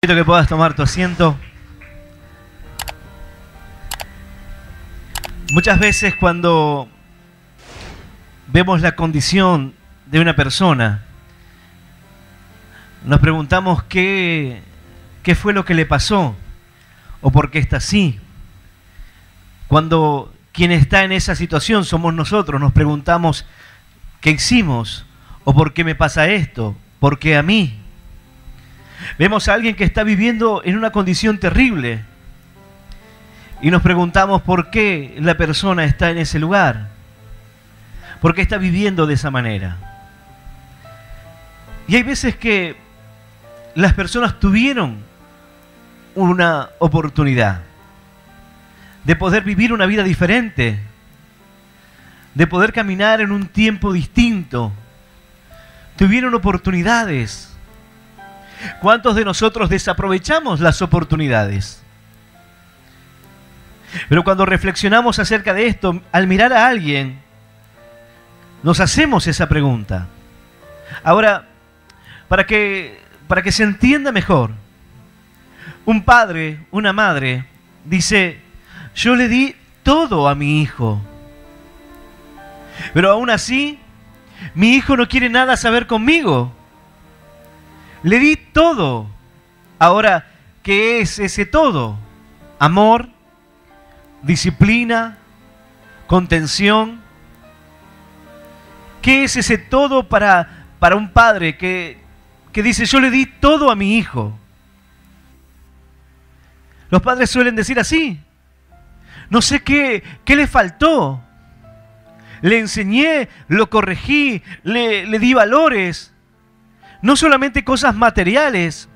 Invito que puedas tomar tu asiento. Muchas veces cuando vemos la condición de una persona, nos preguntamos qué fue lo que le pasó o por qué está así. Cuando quien está en esa situación somos nosotros, nos preguntamos qué hicimos o por qué me pasa esto, por qué a mí. Vemos a alguien que está viviendo en una condición terrible y nos preguntamos por qué la persona está en ese lugar, por qué está viviendo de esa manera. Y hay veces que las personas tuvieron una oportunidad de poder vivir una vida diferente, de poder caminar en un tiempo distinto. Tuvieron oportunidades. ¿Cuántos de nosotros desaprovechamos las oportunidades? Pero cuando reflexionamos acerca de esto, al mirar a alguien, nos hacemos esa pregunta. Ahora, para que se entienda mejor, un padre, una madre, dice, yo le di todo a mi hijo, pero aún así, mi hijo no quiere nada saber conmigo. Le di todo. Ahora, ¿qué es ese todo? Amor, disciplina, contención. ¿Qué es ese todo para un padre que dice, yo le di todo a mi hijo? Los padres suelen decir así. No sé qué le faltó. Le enseñé, lo corregí, le di valores. No solamente cosas materiales,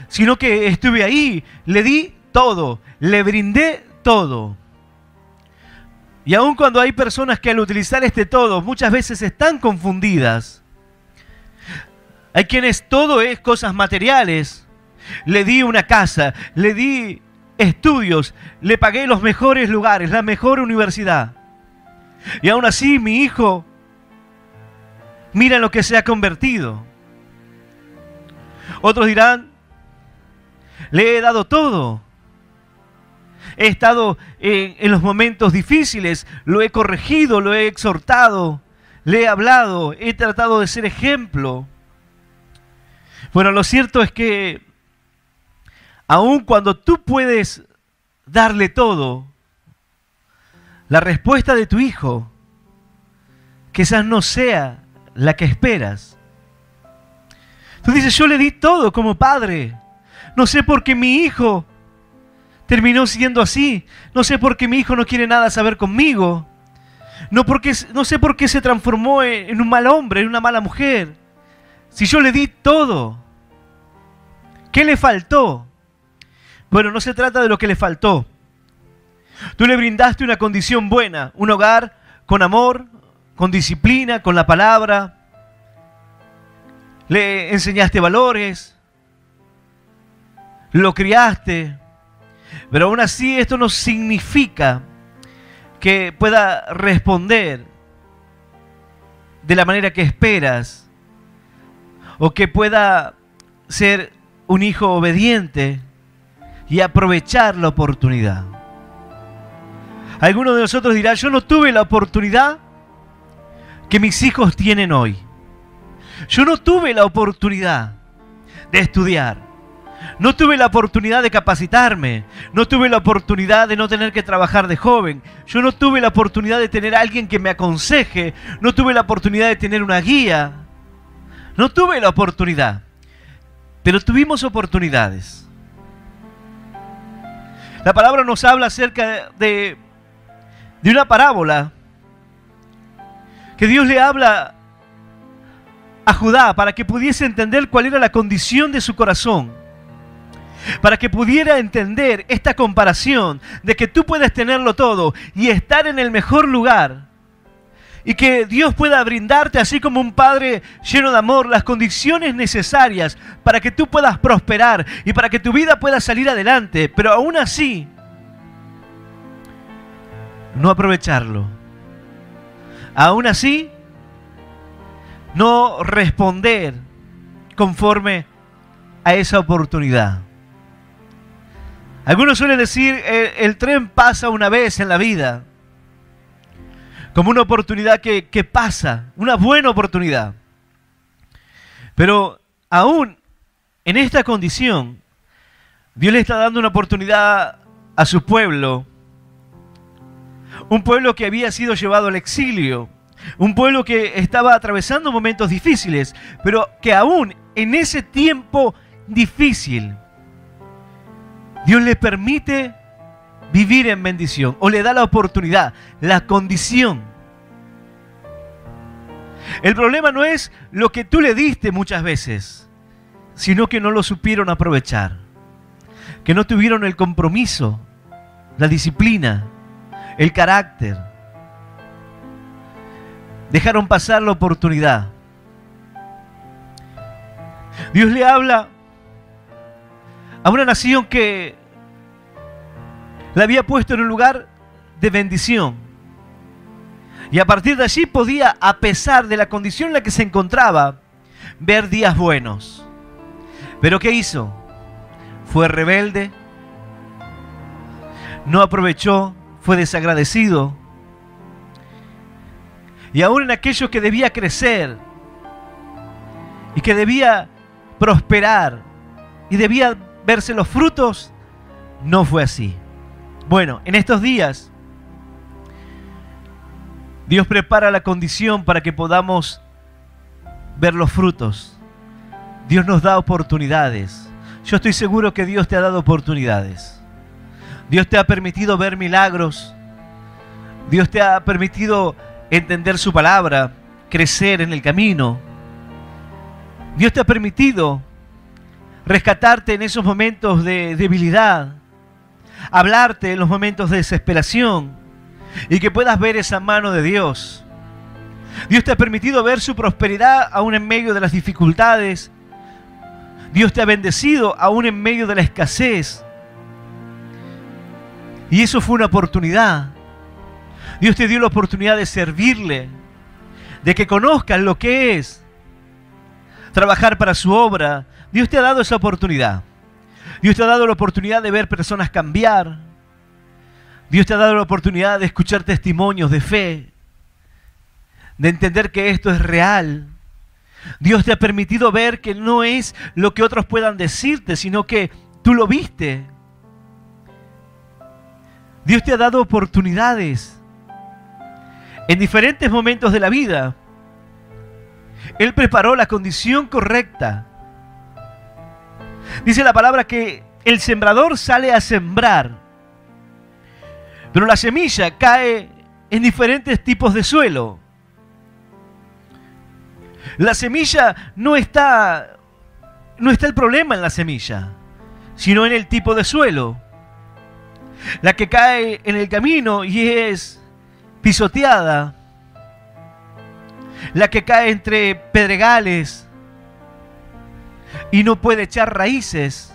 sino que estuve ahí, le di todo, le brindé todo. Y aun cuando hay personas que al utilizar este todo muchas veces están confundidas, hay quienes todo es cosas materiales. Le di una casa, le di estudios, le pagué los mejores lugares, la mejor universidad. Y aún así mi hijo, mira en lo que se ha convertido. Otros dirán, le he dado todo. He estado en los momentos difíciles, lo he corregido, lo he exhortado, le he hablado, he tratado de ser ejemplo. Bueno, lo cierto es que aun cuando tú puedes darle todo, la respuesta de tu hijo quizás no sea la que esperas. Tú dices, yo le di todo como padre. No sé por qué mi hijo terminó siendo así. No sé por qué mi hijo no quiere nada saber conmigo. No sé por qué se transformó en un mal hombre, en una mala mujer. Si yo le di todo, ¿qué le faltó? Bueno, no se trata de lo que le faltó. Tú le brindaste una condición buena, un hogar con amor, con disciplina, con la palabra. Le enseñaste valores, lo criaste, pero aún así esto no significa que pueda responder de la manera que esperas o que pueda ser un hijo obediente y aprovechar la oportunidad. Algunos de nosotros dirán, yo no tuve la oportunidad que mis hijos tienen hoy. Yo no tuve la oportunidad de estudiar. No tuve la oportunidad de capacitarme. No tuve la oportunidad de no tener que trabajar de joven. Yo no tuve la oportunidad de tener a alguien que me aconseje. No tuve la oportunidad de tener una guía. No tuve la oportunidad. Pero tuvimos oportunidades. La palabra nos habla acerca de una parábola que Dios le habla a Judá para que pudiese entender cuál era la condición de su corazón, para que pudiera entender esta comparación de que tú puedes tenerlo todo y estar en el mejor lugar y que Dios pueda brindarte, así como un padre lleno de amor, las condiciones necesarias para que tú puedas prosperar y para que tu vida pueda salir adelante, pero aún así no aprovecharlo, aún así no responder conforme a esa oportunidad. Algunos suelen decir, el tren pasa una vez en la vida, como una oportunidad que pasa, una buena oportunidad. Pero aún en esta condición, Dios le está dando una oportunidad a su pueblo, un pueblo que había sido llevado al exilio, un pueblo que estaba atravesando momentos difíciles, pero que aún en ese tiempo difícil, Dios le permite vivir en bendición, o le da la oportunidad, la condición. El problema no es lo que tú le diste muchas veces, sino que no lo supieron aprovechar, que no tuvieron el compromiso, la disciplina, el carácter. Dejaron pasar la oportunidad. Dios le habla a una nación que la había puesto en un lugar de bendición. Y a partir de allí podía, a pesar de la condición en la que se encontraba, ver días buenos. ¿Pero qué hizo? Fue rebelde, no aprovechó, fue desagradecido. Y aún en aquello que debía crecer y que debía prosperar y debía verse los frutos, no fue así. Bueno, en estos días Dios prepara la condición para que podamos ver los frutos. Dios nos da oportunidades. Yo estoy seguro que Dios te ha dado oportunidades. Dios te ha permitido ver milagros. Dios te ha permitido entender su palabra, crecer en el camino. Dios te ha permitido rescatarte en esos momentos de debilidad, hablarte en los momentos de desesperación y que puedas ver esa mano de Dios. Dios te ha permitido ver su prosperidad aún en medio de las dificultades. Dios te ha bendecido aún en medio de la escasez. Y eso fue una oportunidad. Dios te dio la oportunidad de servirle, de que conozcas lo que es trabajar para su obra. Dios te ha dado esa oportunidad. Dios te ha dado la oportunidad de ver personas cambiar. Dios te ha dado la oportunidad de escuchar testimonios de fe, de entender que esto es real. Dios te ha permitido ver que no es lo que otros puedan decirte, sino que tú lo viste. Dios te ha dado oportunidades en diferentes momentos de la vida. Él preparó la condición correcta. Dice la palabra que el sembrador sale a sembrar, pero la semilla cae en diferentes tipos de suelo. La semilla no está el problema en la semilla, sino en el tipo de suelo. La que cae en el camino y es pisoteada, la que cae entre pedregales y no puede echar raíces,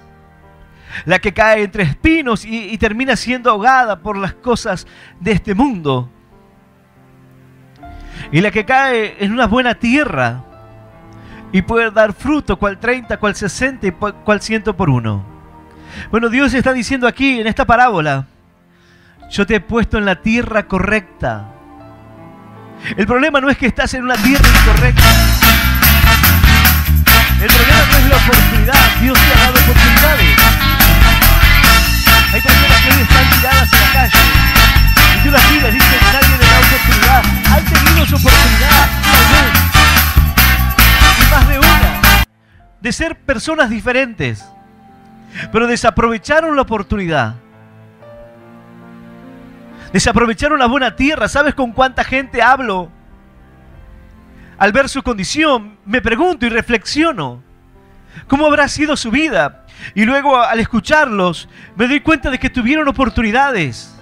la que cae entre espinos y termina siendo ahogada por las cosas de este mundo, y la que cae en una buena tierra y puede dar fruto, cual 30, cual 60 y cual 100 por uno. Bueno, Dios está diciendo aquí en esta parábola: yo te he puesto en la tierra correcta. El problema no es que estás en una tierra incorrecta. El problema no es la oportunidad. Dios te ha dado oportunidades. Hay personas que hoy están tiradas en la calle y tú las miras y dices: nadie le da oportunidad. Han tenido su oportunidad, tal vez, y más de una, de ser personas diferentes, pero desaprovecharon la oportunidad. Desaprovecharon la buena tierra. ¿Sabes con cuánta gente hablo? Al ver su condición, me pregunto y reflexiono: ¿cómo habrá sido su vida? Y luego, al escucharlos, me doy cuenta de que tuvieron oportunidades.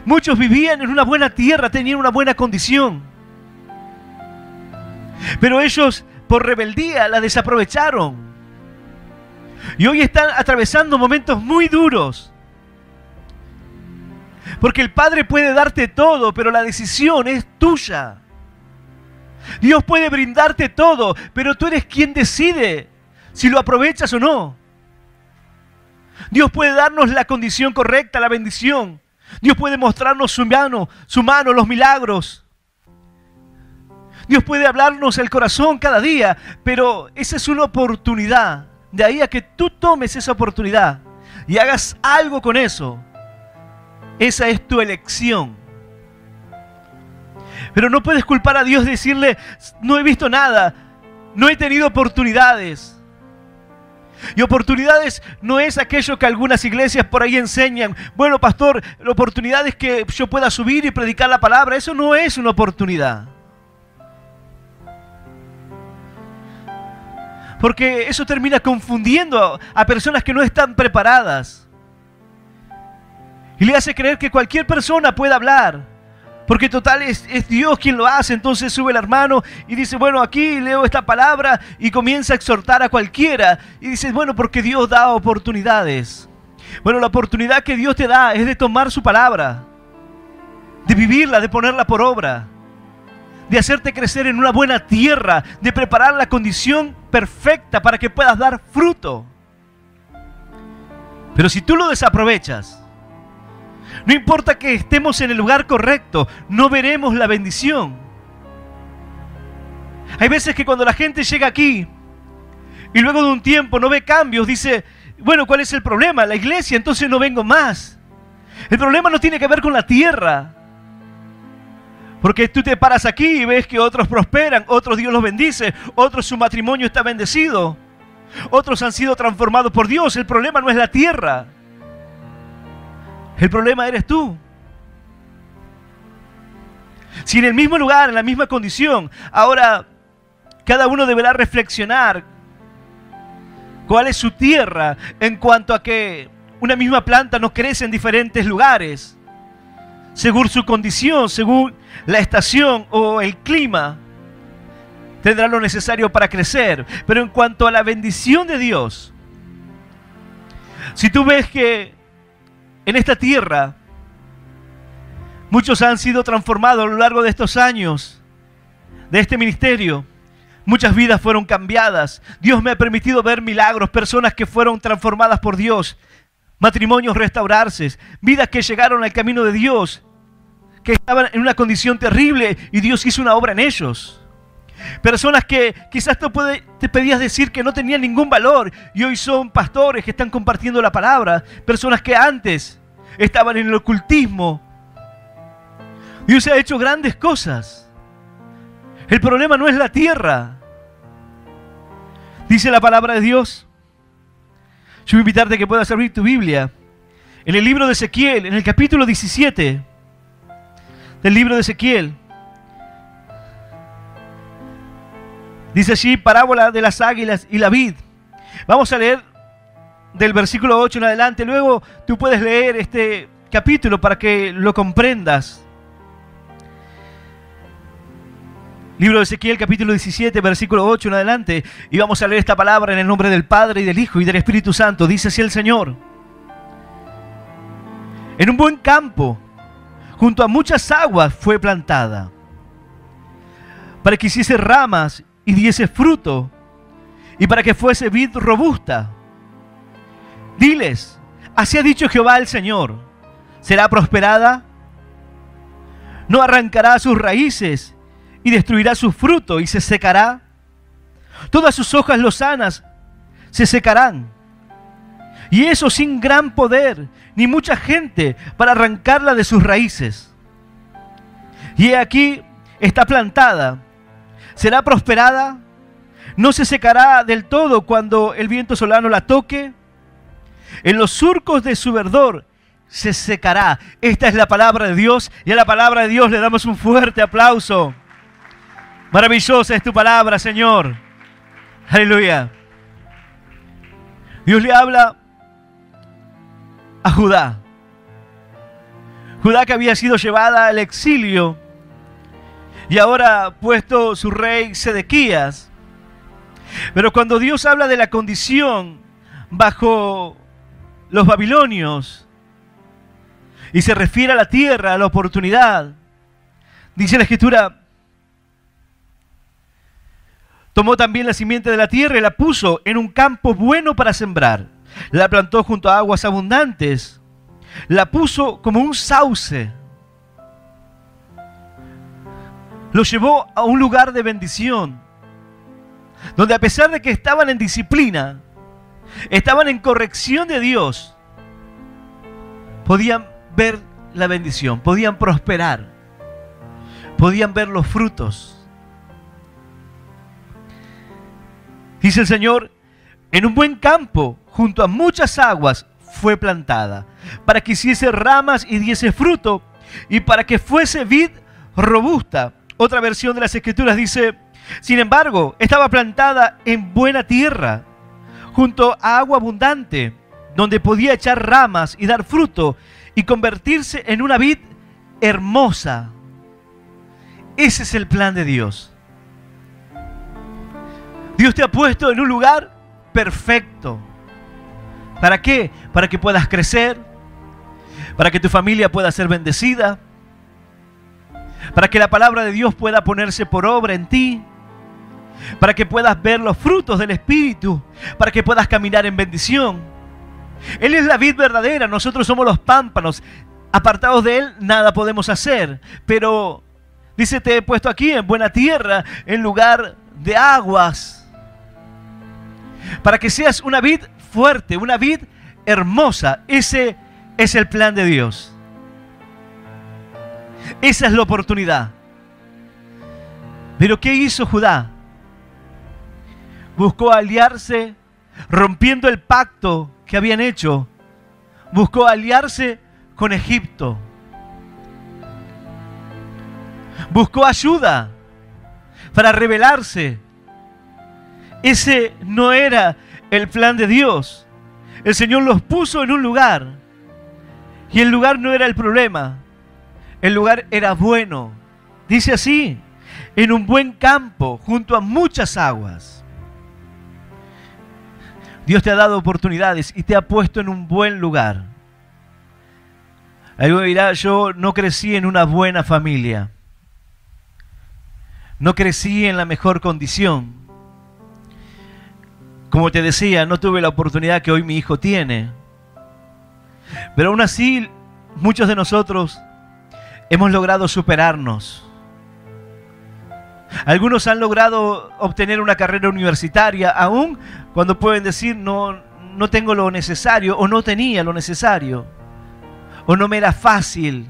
Muchos vivían en una buena tierra, tenían una buena condición. Pero ellos, por rebeldía, la desaprovecharon. Y hoy están atravesando momentos muy duros. Porque el Padre puede darte todo, pero la decisión es tuya. Dios puede brindarte todo, pero tú eres quien decide si lo aprovechas o no. Dios puede darnos la condición correcta, la bendición. Dios puede mostrarnos su mano, los milagros. Dios puede hablarnos el corazón cada día, pero esa es una oportunidad. De ahí a que tú tomes esa oportunidad y hagas algo con eso. Esa es tu elección. Pero no puedes culpar a Dios y decirle, no he visto nada, no he tenido oportunidades. Y oportunidades no es aquello que algunas iglesias por ahí enseñan. Bueno, pastor, la oportunidad es que yo pueda subir y predicar la palabra. Eso no es una oportunidad. Porque eso termina confundiendo a personas que no están preparadas. Y le hace creer que cualquier persona puede hablar. Porque total es Dios quien lo hace. Entonces sube el hermano y dice, bueno, aquí leo esta palabra, y comienza a exhortar a cualquiera. Y dices, bueno, porque Dios da oportunidades. Bueno, la oportunidad que Dios te da es de tomar su palabra, de vivirla, de ponerla por obra, de hacerte crecer en una buena tierra, de preparar la condición perfecta para que puedas dar fruto. Pero si tú lo desaprovechas, no importa que estemos en el lugar correcto, no veremos la bendición. Hay veces que cuando la gente llega aquí y luego de un tiempo no ve cambios, dice, bueno, ¿cuál es el problema? La iglesia, entonces no vengo más. El problema no tiene que ver con la tierra. Porque tú te paras aquí y ves que otros prosperan, otros Dios los bendice, otros su matrimonio está bendecido, otros han sido transformados por Dios. El problema no es la tierra. El problema eres tú. Si en el mismo lugar, en la misma condición, ahora cada uno deberá reflexionar cuál es su tierra en cuanto a que una misma planta no crece en diferentes lugares, según su condición, según la estación o el clima, tendrá lo necesario para crecer. Pero en cuanto a la bendición de Dios, si tú ves que en esta tierra muchos han sido transformados a lo largo de estos años de este ministerio, muchas vidas fueron cambiadas. Dios me ha permitido ver milagros, personas que fueron transformadas por Dios, matrimonios restaurarse, vidas que llegaron al camino de Dios, que estaban en una condición terrible y Dios hizo una obra en ellos. Personas que quizás te pedías decir que no tenían ningún valor y hoy son pastores que están compartiendo la palabra. Personas que antes estaban en el ocultismo. Dios ha hecho grandes cosas. El problema no es la tierra. Dice la palabra de Dios. Yo voy a invitarte a que puedas abrir tu Biblia en el libro de Ezequiel, en el capítulo 17 del libro de Ezequiel. Dice allí, parábola de las águilas y la vid. Vamos a leer del versículo 8 en adelante. Luego tú puedes leer este capítulo para que lo comprendas. Libro de Ezequiel, capítulo 17, versículo 8 en adelante. Y vamos a leer esta palabra en el nombre del Padre, y del Hijo, y del Espíritu Santo. Dice así el Señor. En un buen campo, junto a muchas aguas, fue plantada, para que hiciese ramas y diese fruto, y para que fuese vid robusta. Diles, así ha dicho Jehová el Señor, ¿será prosperada? No arrancará sus raíces, y destruirá su fruto, y se secará. Todas sus hojas lozanas se secarán, y eso sin gran poder, ni mucha gente para arrancarla de sus raíces. Y he aquí, está plantada, será prosperada, no se secará del todo cuando el viento solano la toque. En los surcos de su verdor se secará. Esta es la palabra de Dios, y a la palabra de Dios le damos un fuerte aplauso. Maravillosa es tu palabra, Señor. Aleluya. Dios le habla a Judá. Judá, que había sido llevada al exilio y ahora ha puesto su rey Sedequías. Pero cuando Dios habla de la condición bajo los babilonios y se refiere a la tierra, a la oportunidad, dice la Escritura, tomó también la simiente de la tierra y la puso en un campo bueno para sembrar, La plantó junto a aguas abundantes. La puso como un sauce. Lo llevó a un lugar de bendición, donde a pesar de que estaban en disciplina, estaban en corrección de Dios, podían ver la bendición, podían prosperar, podían ver los frutos. Dice el Señor, en un buen campo, junto a muchas aguas, fue plantada, para que hiciese ramas y diese fruto, y para que fuese vid robusta. Otra versión de las Escrituras dice, sin embargo, estaba plantada en buena tierra, junto a agua abundante, donde podía echar ramas y dar fruto, y convertirse en una vid hermosa. Ese es el plan de Dios. Dios te ha puesto en un lugar perfecto. ¿Para qué? Para que puedas crecer, para que tu familia pueda ser bendecida, para que la palabra de Dios pueda ponerse por obra en ti, para que puedas ver los frutos del Espíritu, para que puedas caminar en bendición. Él es la vid verdadera, nosotros somos los pámpanos. Apartados de Él nada podemos hacer, pero dice, te he puesto aquí en buena tierra, en lugar de aguas, para que seas una vid fuerte, una vid hermosa. Ese es el plan de Dios. Esa es la oportunidad. Pero ¿qué hizo Judá? Buscó aliarse, rompiendo el pacto que habían hecho. Buscó aliarse con Egipto. Buscó ayuda para rebelarse. Ese no era el plan de Dios. El Señor los puso en un lugar, y el lugar no era el problema. El lugar era bueno. Dice así, en un buen campo, junto a muchas aguas. Dios te ha dado oportunidades y te ha puesto en un buen lugar. Alguien dirá, yo no crecí en una buena familia. No crecí en la mejor condición. Como te decía, no tuve la oportunidad que hoy mi hijo tiene. Pero aún así, muchos de nosotros hemos logrado superarnos. Algunos han logrado obtener una carrera universitaria, aún cuando pueden decir no tengo lo necesario, o no tenía lo necesario, o no me era fácil.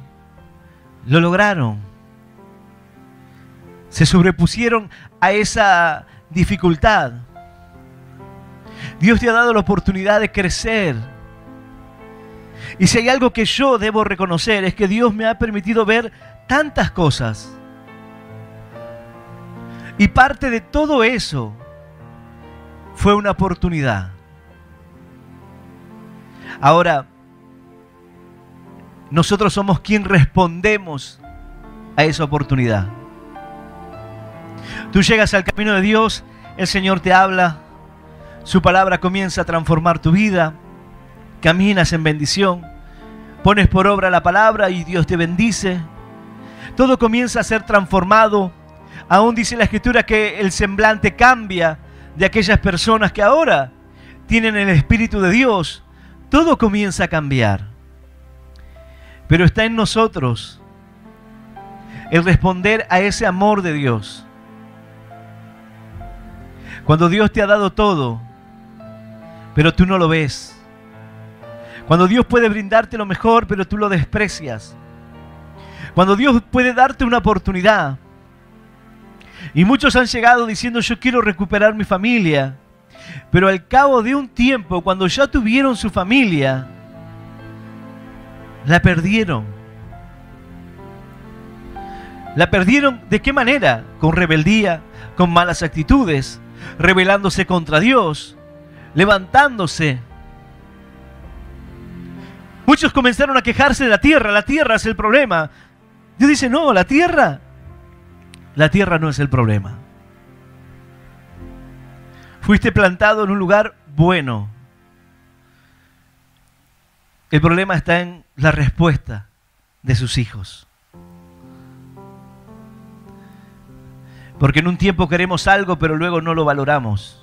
Lo lograron. Se sobrepusieron a esa dificultad. Dios te ha dado la oportunidad de crecer. Y si hay algo que yo debo reconocer, es que Dios me ha permitido ver tantas cosas. Y parte de todo eso fue una oportunidad. Ahora, nosotros somos quien respondemos a esa oportunidad. Tú llegas al camino de Dios, el Señor te habla, su palabra comienza a transformar tu vida, caminas en bendición, pones por obra la palabra y Dios te bendice. Todo comienza a ser transformado. Aún dice la Escritura que el semblante cambia de aquellas personas que ahora tienen el Espíritu de Dios. Todo comienza a cambiar. Pero está en nosotros el responder a ese amor de Dios. Cuando Dios te ha dado todo, pero tú no lo ves. Cuando Dios puede brindarte lo mejor, pero tú lo desprecias. Cuando Dios puede darte una oportunidad. Y muchos han llegado diciendo, yo quiero recuperar mi familia. Pero al cabo de un tiempo, cuando ya tuvieron su familia, la perdieron. ¿La perdieron de qué manera? Con rebeldía, con malas actitudes, rebelándose contra Dios, levantándose. Muchos comenzaron a quejarse de la tierra es el problema. Dios dice, no, la tierra no es el problema. Fuiste plantado en un lugar bueno. El problema está en la respuesta de sus hijos. Porque en un tiempo queremos algo, pero luego no lo valoramos.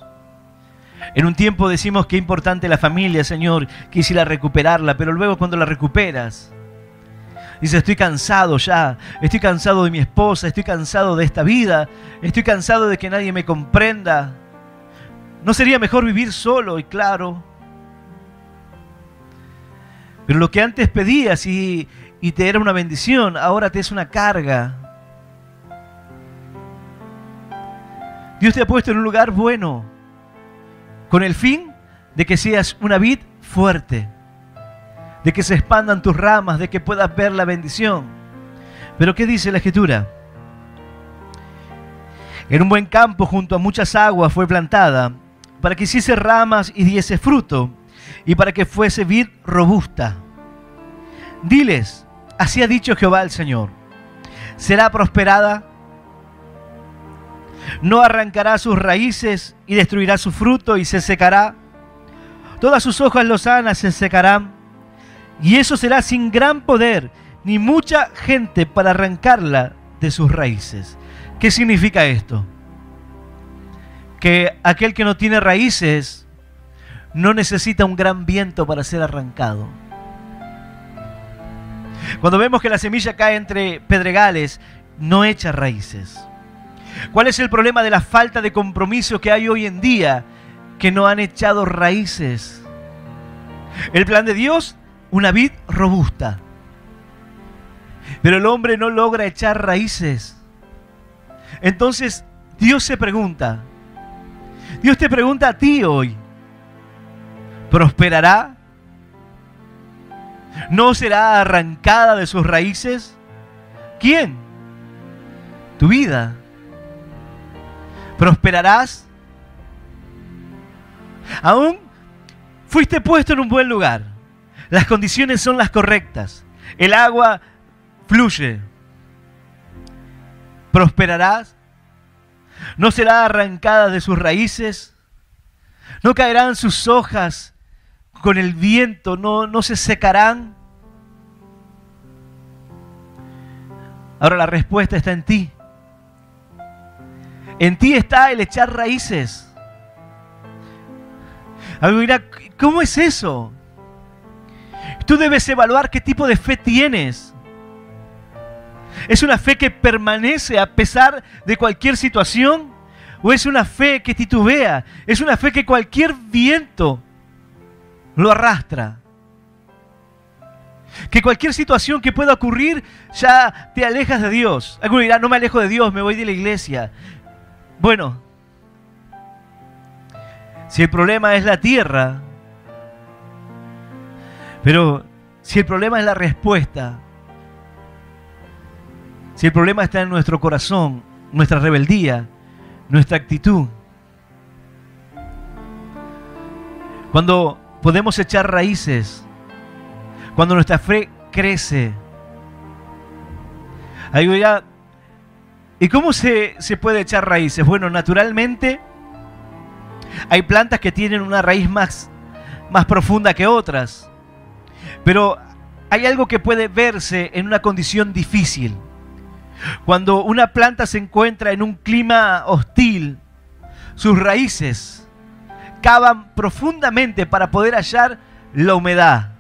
En un tiempo decimos que es importante la familia, Señor, quisiera recuperarla, pero luego cuando la recuperas, dices, estoy cansado ya, estoy cansado de mi esposa, estoy cansado de esta vida, estoy cansado de que nadie me comprenda. ¿No sería mejor vivir solo? Y claro, pero lo que antes pedías y te era una bendición, ahora te es una carga. Dios te ha puesto en un lugar bueno, con el fin de que seas una vid fuerte, de que se expandan tus ramas, de que puedas ver la bendición. Pero ¿qué dice la Escritura? En un buen campo junto a muchas aguas fue plantada, para que hiciese ramas y diese fruto, y para que fuese vid robusta. Diles, así ha dicho Jehová el Señor, será prosperada, no arrancará sus raíces y destruirá su fruto y se secará. Todas sus hojas lozanas se secarán, y eso será sin gran poder, ni mucha gente para arrancarla de sus raíces. ¿Qué significa esto? Que aquel que no tiene raíces no necesita un gran viento para ser arrancado. Cuando vemos que la semilla cae entre pedregales, no echa raíces. ¿Cuál es el problema de la falta de compromiso que hay hoy en día? Que no han echado raíces. El plan de Dios, una vid robusta. Pero el hombre no logra echar raíces. Entonces Dios se pregunta, Dios te pregunta a ti hoy, ¿prosperará? ¿No será arrancada de sus raíces? ¿Quién? Tu vida. ¿Prosperarás? Aún fuiste puesto en un buen lugar. Las condiciones son las correctas. El agua fluye. ¿Prosperarás? ¿No será arrancada de sus raíces? ¿No caerán sus hojas con el viento? ¿No se secarán? Ahora la respuesta está en ti. En ti está el echar raíces. Algo dirá, ¿cómo es eso? Tú debes evaluar qué tipo de fe tienes. ¿Es una fe que permanece a pesar de cualquier situación? ¿O es una fe que titubea? ¿Es una fe que cualquier viento lo arrastra? Que cualquier situación que pueda ocurrir ya te alejas de Dios. Alguno dirá, no me alejo de Dios, me voy de la iglesia. Bueno, si el problema es la tierra, pero si el problema es la respuesta, si el problema está en nuestro corazón, nuestra rebeldía, nuestra actitud, cuando podemos echar raíces, cuando nuestra fe crece, ahí dirá, ¿y cómo se puede echar raíces? Bueno, naturalmente hay plantas que tienen una raíz más profunda que otras, pero hay algo que puede verse en una condición difícil. Cuando una planta se encuentra en un clima hostil, sus raíces cavan profundamente para poder hallar la humedad.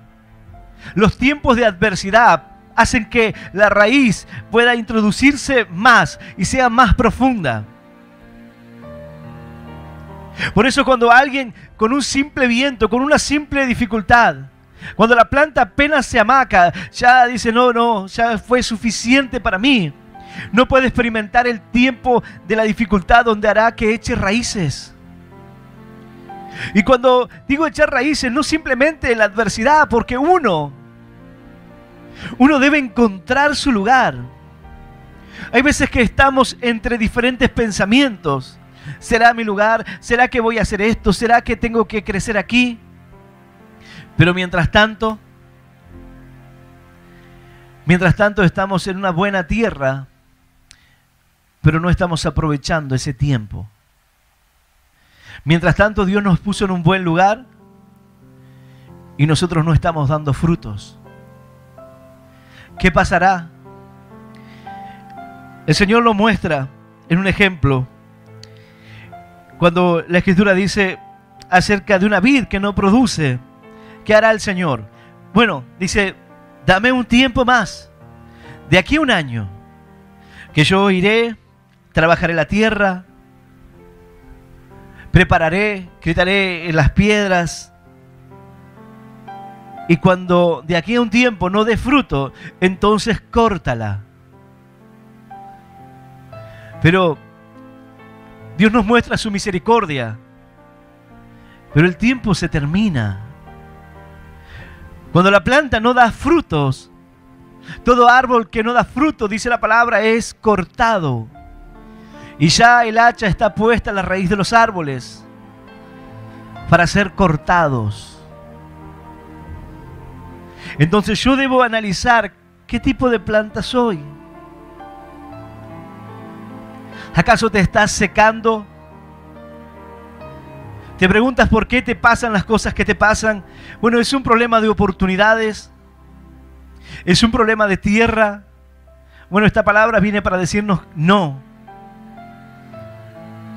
Los tiempos de adversidad hacen que la raíz pueda introducirse más y sea más profunda. Por eso cuando alguien con un simple viento, con una simple dificultad, cuando la planta apenas se amaca, ya dice, no, ya fue suficiente para mí. No puede experimentar el tiempo de la dificultad donde hará que eche raíces. Y cuando digo echar raíces, no simplemente en la adversidad, porque uno debe encontrar su lugar. Hay veces que estamos entre diferentes pensamientos. ¿Será mi lugar? ¿Será que voy a hacer esto? ¿Será que tengo que crecer aquí? Pero mientras tanto estamos en una buena tierra, pero no estamos aprovechando ese tiempo. Mientras tanto, Dios nos puso en un buen lugar y nosotros no estamos dando frutos. ¿Qué pasará? El Señor lo muestra en un ejemplo. Cuando la Escritura dice acerca de una vid que no produce. ¿Qué hará el Señor? Bueno, dice, dame un tiempo más, de aquí a un año, que yo iré, trabajaré la tierra, prepararé, quitaré las piedras, y cuando de aquí a un tiempo no dé fruto, entonces córtala. Pero Dios nos muestra su misericordia, pero el tiempo se termina. Cuando la planta no da frutos, todo árbol que no da fruto, dice la palabra, es cortado. Y ya el hacha está puesta a la raíz de los árboles para ser cortados. Entonces yo debo analizar qué tipo de planta soy. ¿Acaso te estás secando? ¿Te preguntas por qué te pasan las cosas que te pasan? Bueno, es un problema de oportunidades. Es un problema de tierra. Bueno, esta palabra viene para decirnos no.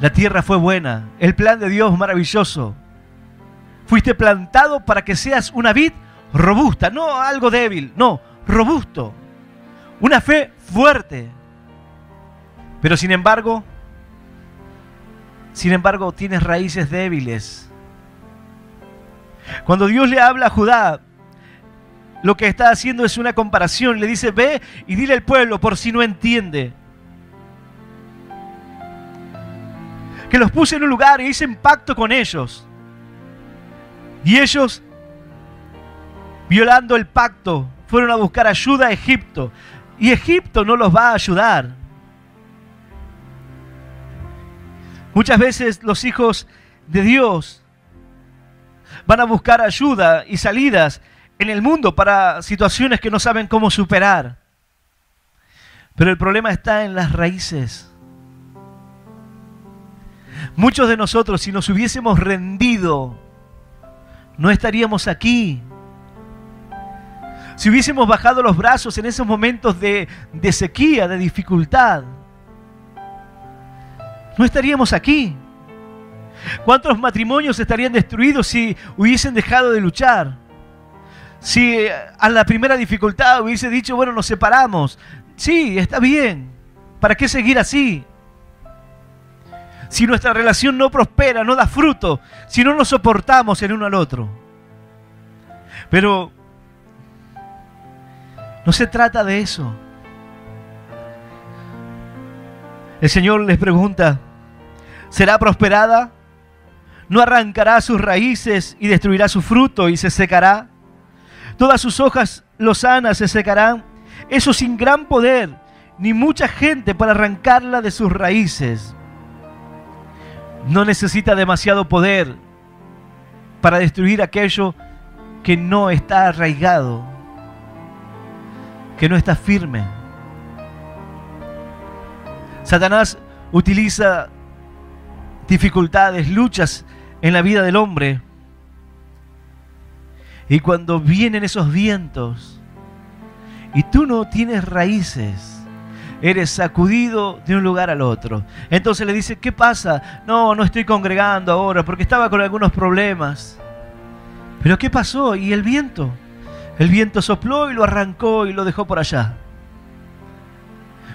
La tierra fue buena. El plan de Dios maravilloso. Fuiste plantado para que seas una vid robusta, no algo débil, no, robusto. Una fe fuerte. Pero sin embargo, tienes raíces débiles. Cuando Dios le habla a Judá, lo que está haciendo es una comparación. Le dice, ve y dile al pueblo, por si no entiende, que los puse en un lugar y hice un pacto con ellos. Y ellos, violando el pacto, fueron a buscar ayuda a Egipto. Y Egipto no los va a ayudar. Muchas veces los hijos de Dios van a buscar ayuda y salidas en el mundo para situaciones que no saben cómo superar. Pero el problema está en las raíces. Muchos de nosotros, si nos hubiésemos rendido, no estaríamos aquí. Si hubiésemos bajado los brazos en esos momentos de sequía, de dificultad, no estaríamos aquí. ¿Cuántos matrimonios estarían destruidos si hubiesen dejado de luchar? Si a la primera dificultad hubiese dicho, bueno, nos separamos. Sí, está bien. ¿Para qué seguir así? Si nuestra relación no prospera, no da fruto, si no nos soportamos el uno al otro. Pero no se trata de eso. El Señor les pregunta, ¿será prosperada? ¿No arrancará sus raíces y destruirá su fruto y se secará? Todas sus hojas lozanas se secarán. Eso sin gran poder, ni mucha gente para arrancarla de sus raíces. No necesita demasiado poder para destruir aquello que no está arraigado, que no está firme. Satanás utiliza dificultades, luchas en la vida del hombre. Y cuando vienen esos vientos y tú no tienes raíces, eres sacudido de un lugar al otro. Entonces le dice, ¿qué pasa? No estoy congregando ahora porque estaba con algunos problemas. ¿Pero qué pasó? ¿Y el viento? El viento sopló y lo arrancó y lo dejó por allá.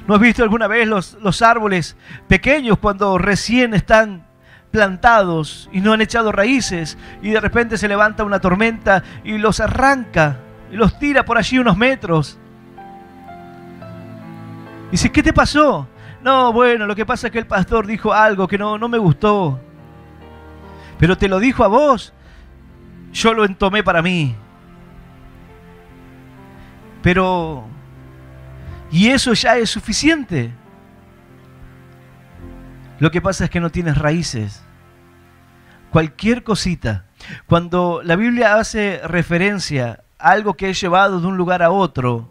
¿No has visto alguna vez los árboles pequeños cuando recién están plantados y no han echado raíces y de repente se levanta una tormenta y los arranca y los tira por allí unos metros? Dice, ¿qué te pasó? No, bueno, lo que pasa es que el pastor dijo algo que no me gustó. Pero te lo dijo a vos, yo lo entomé para mí. Pero, y eso ya es suficiente. Lo que pasa es que no tienes raíces. Cualquier cosita. Cuando la Biblia hace referencia a algo que es llevado de un lugar a otro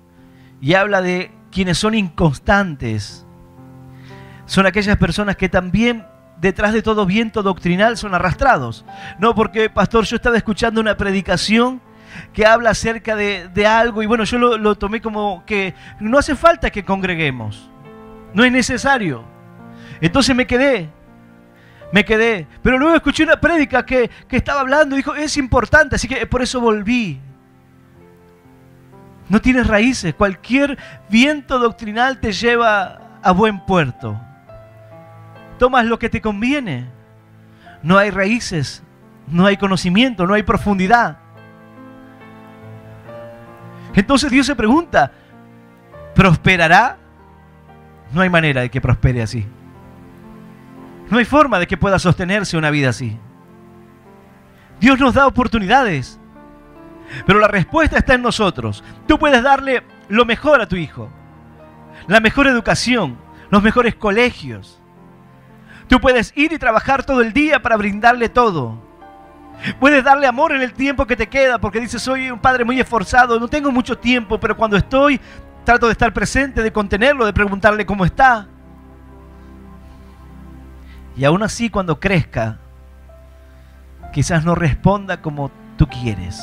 y habla de quienes son inconstantes, son aquellas personas que también detrás de todo viento doctrinal son arrastrados. No porque, pastor, yo estaba escuchando una predicación que habla acerca de algo y bueno, yo lo tomé como que no hace falta que congreguemos, no es necesario. Entonces me quedé. Me quedé. Pero luego escuché una prédica que estaba hablando y dijo, es importante, así que por eso volví. No tienes raíces. Cualquier viento doctrinal te lleva a buen puerto. Tomas lo que te conviene. No hay raíces, no hay conocimiento, no hay profundidad. Entonces Dios se pregunta, ¿prosperará? No hay manera de que prospere así. No hay forma de que pueda sostenerse una vida así. Dios nos da oportunidades, pero la respuesta está en nosotros. Tú puedes darle lo mejor a tu hijo, la mejor educación, los mejores colegios. Tú puedes ir y trabajar todo el día para brindarle todo. Puedes darle amor en el tiempo que te queda, porque dices, soy un padre muy esforzado, no tengo mucho tiempo, pero cuando estoy, trato de estar presente, de contenerlo, de preguntarle cómo está. Y aún así, cuando crezca, quizás no responda como tú quieres.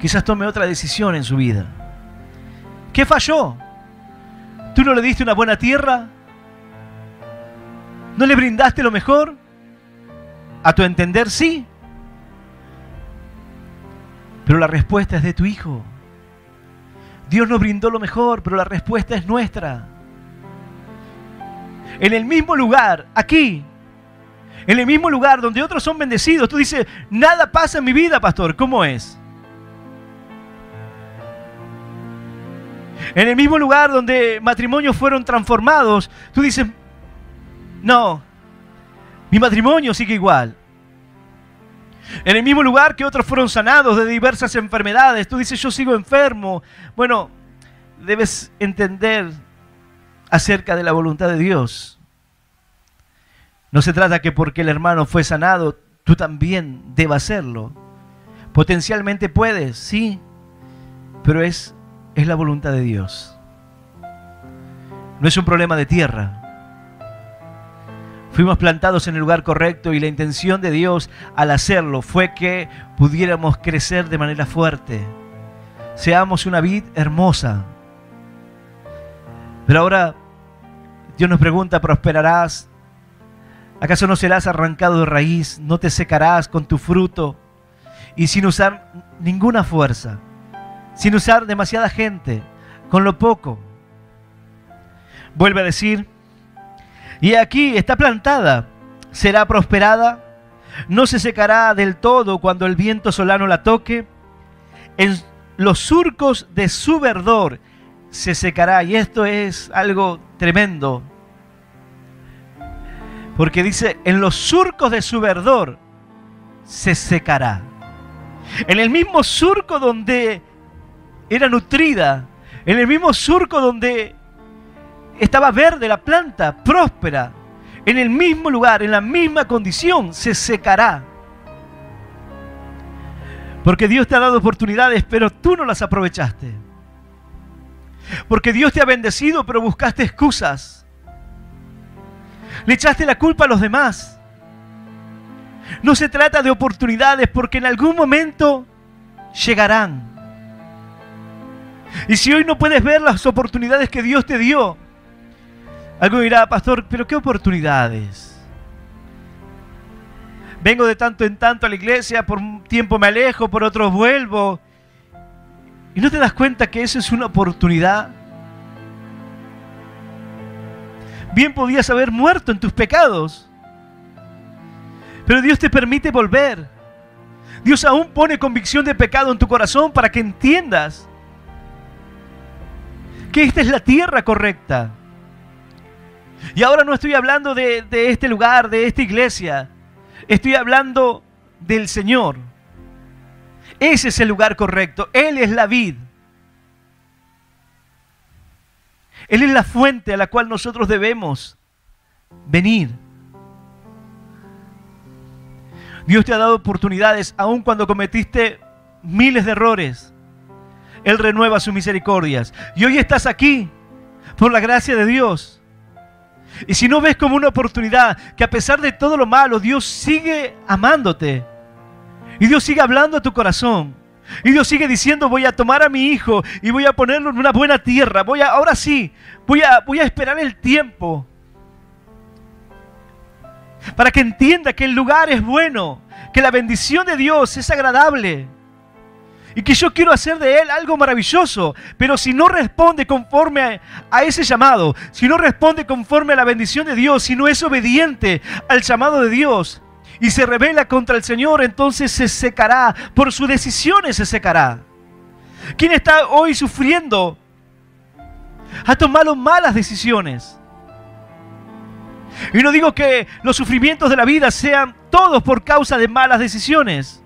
Quizás tome otra decisión en su vida. ¿Qué falló? ¿Tú no le diste una buena tierra? ¿No le brindaste lo mejor? A tu entender, sí. Pero la respuesta es de tu hijo. Dios nos brindó lo mejor, pero la respuesta es nuestra. En el mismo lugar, aquí, en el mismo lugar donde otros son bendecidos, tú dices, nada pasa en mi vida, pastor. ¿Cómo es? En el mismo lugar donde matrimonios fueron transformados, tú dices, no, mi matrimonio sigue igual. En el mismo lugar que otros fueron sanados de diversas enfermedades, tú dices, yo sigo enfermo. Bueno, debes entender acerca de la voluntad de Dios. No se trata que porque el hermano fue sanado, tú también debas hacerlo. Potencialmente puedes, sí, pero es la voluntad de Dios. No es un problema de tierra. Fuimos plantados en el lugar correcto y la intención de Dios al hacerlo fue que pudiéramos crecer de manera fuerte. Seamos una vid hermosa. Pero ahora Dios nos pregunta, ¿prosperarás? ¿Acaso no serás arrancado de raíz? ¿No te secarás con tu fruto? Y sin usar ninguna fuerza, sin usar demasiada gente, con lo poco. Vuelve a decir, y aquí está plantada, será prosperada, no se secará del todo cuando el viento solano la toque. En los surcos de su verdor se secará. Y esto es algo tremendo, porque dice, en los surcos de su verdor se secará. En el mismo surco donde era nutrida, en el mismo surco donde estaba verde la planta, próspera, en el mismo lugar, en la misma condición, se secará. Porque Dios te ha dado oportunidades, pero tú no las aprovechaste. Porque Dios te ha bendecido, pero buscaste excusas. Le echaste la culpa a los demás. No se trata de oportunidades, porque en algún momento llegarán. Y si hoy no puedes ver las oportunidades que Dios te dio, alguno dirá, pastor, ¿pero qué oportunidades? Vengo de tanto en tanto a la iglesia, por un tiempo me alejo, por otros vuelvo. ¿Y no te das cuenta que eso es una oportunidad? Bien podías haber muerto en tus pecados, pero Dios te permite volver. Dios aún pone convicción de pecado en tu corazón para que entiendas que esta es la tierra correcta. Y ahora no estoy hablando de este lugar, de esta iglesia. Estoy hablando del Señor. Ese es el lugar correcto. Él es la vid. Él es la fuente a la cual nosotros debemos venir. Dios te ha dado oportunidades, aun cuando cometiste miles de errores. Él renueva sus misericordias. Y hoy estás aquí por la gracia de Dios. Y si no ves como una oportunidad, que a pesar de todo lo malo, Dios sigue amándote. Y Dios sigue hablando a tu corazón. Y Dios sigue diciendo, voy a tomar a mi hijo y voy a ponerlo en una buena tierra. Ahora sí, voy a esperar el tiempo. para que entienda que el lugar es bueno, que la bendición de Dios es agradable y que yo quiero hacer de él algo maravilloso. Pero si no responde conforme a ese llamado, si no responde conforme a la bendición de Dios, si no es obediente al llamado de Dios y se rebela contra el Señor, entonces se secará, por sus decisiones se secará. ¿Quién está hoy sufriendo? Ha tomado malas decisiones. Y no digo que los sufrimientos de la vida sean todos por causa de malas decisiones,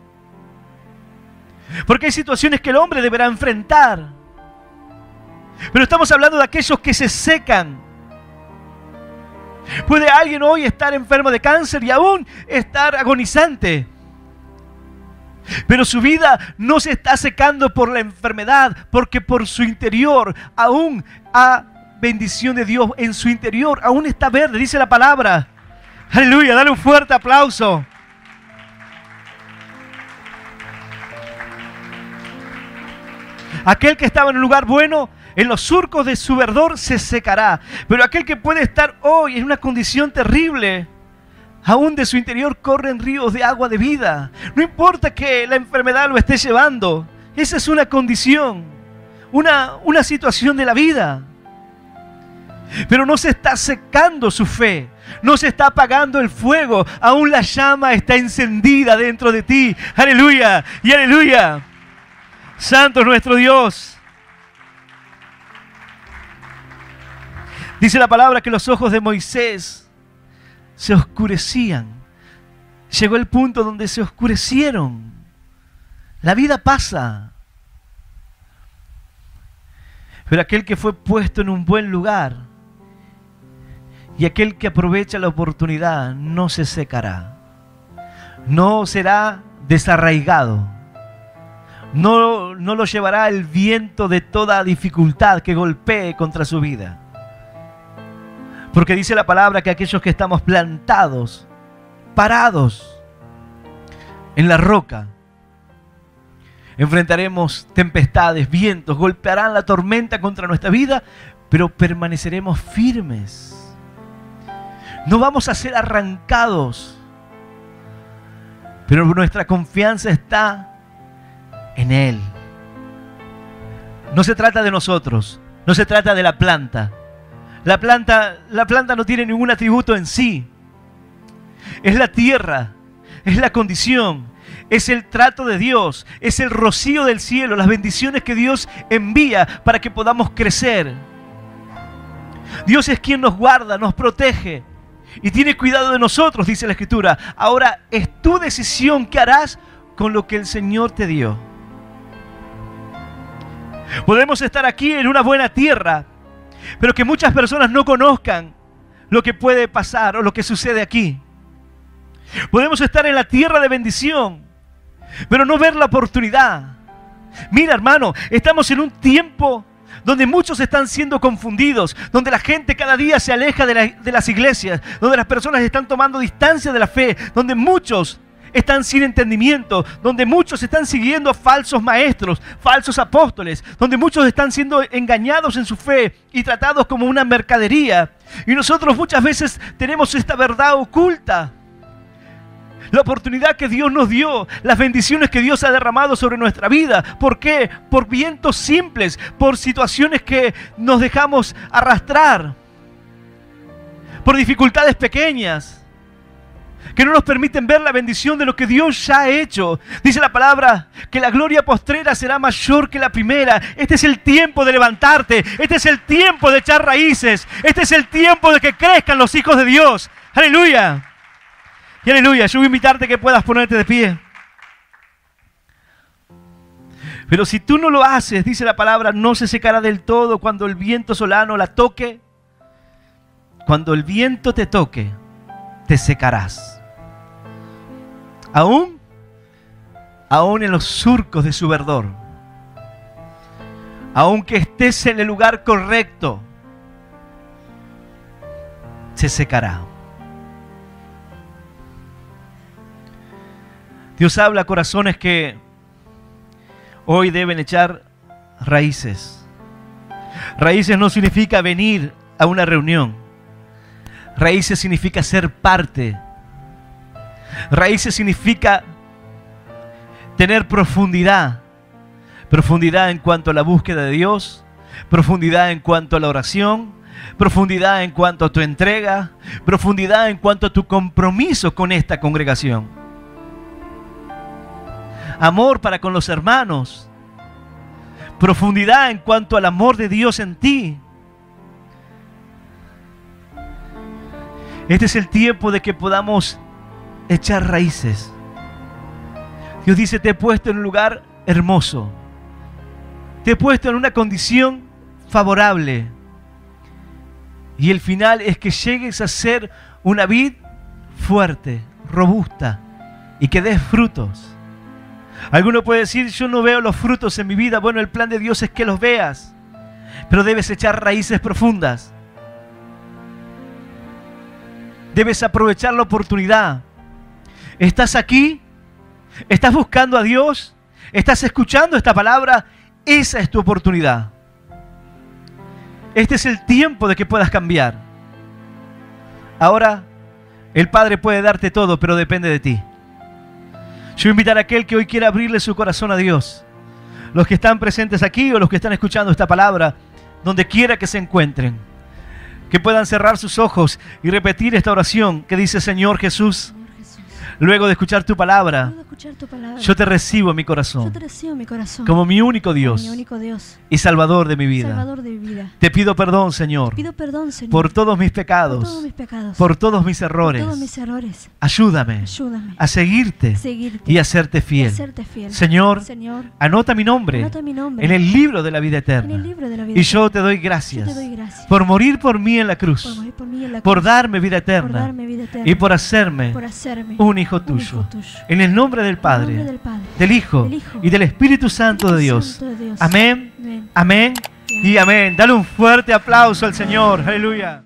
porque hay situaciones que el hombre deberá enfrentar. Pero estamos hablando de aquellos que se secan. Puede alguien hoy estar enfermo de cáncer y aún estar agonizante, pero su vida no se está secando por la enfermedad, porque por su interior aún hay bendición de Dios. En su interior aún está verde, dice la palabra. Aleluya, dale un fuerte aplauso. Aquel que estaba en un lugar bueno, en los surcos de su verdor se secará. Pero aquel que puede estar hoy en una condición terrible, aún de su interior corren ríos de agua de vida. No importa que la enfermedad lo esté llevando. Esa es una condición, una situación de la vida. Pero no se está secando su fe, no se está apagando el fuego. Aún la llama está encendida dentro de ti. Aleluya y aleluya. Santo es nuestro Dios. Dice la palabra que los ojos de Moisés se oscurecían. Llegó el punto donde se oscurecieron. La vida pasa. Pero aquel que fue puesto en un buen lugar y aquel que aprovecha la oportunidad no se secará. No será desarraigado. No lo llevará el viento de toda dificultad que golpee contra su vida. Porque dice la palabra que aquellos que estamos plantados, parados en la roca, enfrentaremos tempestades, vientos, golpearán la tormenta contra nuestra vida, pero permaneceremos firmes. No vamos a ser arrancados, pero nuestra confianza está en Él. No se trata de nosotros, no se trata de la planta. La planta no tiene ningún atributo en sí. Es la tierra, es la condición, es el trato de Dios, es el rocío del cielo, las bendiciones que Dios envía para que podamos crecer. Dios es quien nos guarda, nos protege y tiene cuidado de nosotros, dice la Escritura. Ahora es tu decisión qué harás con lo que el Señor te dio. Podemos estar aquí en una buena tierra, pero que muchas personas no conozcan lo que puede pasar o lo que sucede aquí. Podemos estar en la tierra de bendición, pero no ver la oportunidad. Mira, hermano, estamos en un tiempo donde muchos están siendo confundidos, donde la gente cada día se aleja de las iglesias, donde las personas están tomando distancia de la fe, donde muchos están sin entendimiento, donde muchos están siguiendo a falsos maestros, falsos apóstoles, donde muchos están siendo engañados en su fe y tratados como una mercadería. Y nosotros muchas veces tenemos esta verdad oculta. La oportunidad que Dios nos dio, las bendiciones que Dios ha derramado sobre nuestra vida. ¿Por qué? Por vientos simples, por situaciones que nos dejamos arrastrar, por dificultades pequeñas que no nos permiten ver la bendición de lo que Dios ya ha hecho. Dice la palabra que la gloria postrera será mayor que la primera. Este es el tiempo de levantarte. Este es el tiempo de echar raíces. Este es el tiempo de que crezcan los hijos de Dios. ¡Aleluya! Y aleluya. Yo voy a invitarte que puedas ponerte de pie. Pero si tú no lo haces, dice la palabra, no se secará del todo cuando el viento solano la toque. Cuando el viento te toque, te secarás. Aún en los surcos de su verdor, aunque estés en el lugar correcto, se secará. Dios habla a corazones que hoy deben echar raíces. Raíces no significa venir a una reunión. Raíces significa ser parte Raíces significa tener profundidad. Profundidad en cuanto a la búsqueda de Dios, profundidad en cuanto a la oración, profundidad en cuanto a tu entrega, profundidad en cuanto a tu compromiso con esta congregación. Amor para con los hermanos, profundidad en cuanto al amor de Dios en ti. Este es el tiempo de que podamos echar raíces. Dios dice, te he puesto en un lugar hermoso. Te he puesto en una condición favorable. Y el final es que llegues a ser una vid fuerte, robusta y que des frutos. Alguno puede decir, yo no veo los frutos en mi vida. Bueno, el plan de Dios es que los veas, pero debes echar raíces profundas. Debes aprovechar la oportunidad. ¿Estás aquí? ¿Estás buscando a Dios? ¿Estás escuchando esta palabra? Esa es tu oportunidad. Este es el tiempo de que puedas cambiar. Ahora, el Padre puede darte todo, pero depende de ti. Yo voy a invitar a aquel que hoy quiera abrirle su corazón a Dios. Los que están presentes aquí o los que están escuchando esta palabra, donde quiera que se encuentren, que puedan cerrar sus ojos y repetir esta oración que dice: Señor Jesús, luego de escuchar tu palabra, yo te recibo en mi corazón, como mi único Dios, y Salvador de mi vida. Te pido perdón, Señor, por todos mis pecados, por todos mis errores. Ayúdame a seguirte y a serte fiel. Señor, anota mi nombre en el libro de la vida eterna. Y yo te doy gracias por morir por mí en la cruz, por darme vida eterna y por hacerme un hijo tuyo. En el nombre del Padre, del Hijo y del Espíritu Santo de Dios. Amén, amén y amén. Dale un fuerte aplauso al Señor. Aleluya.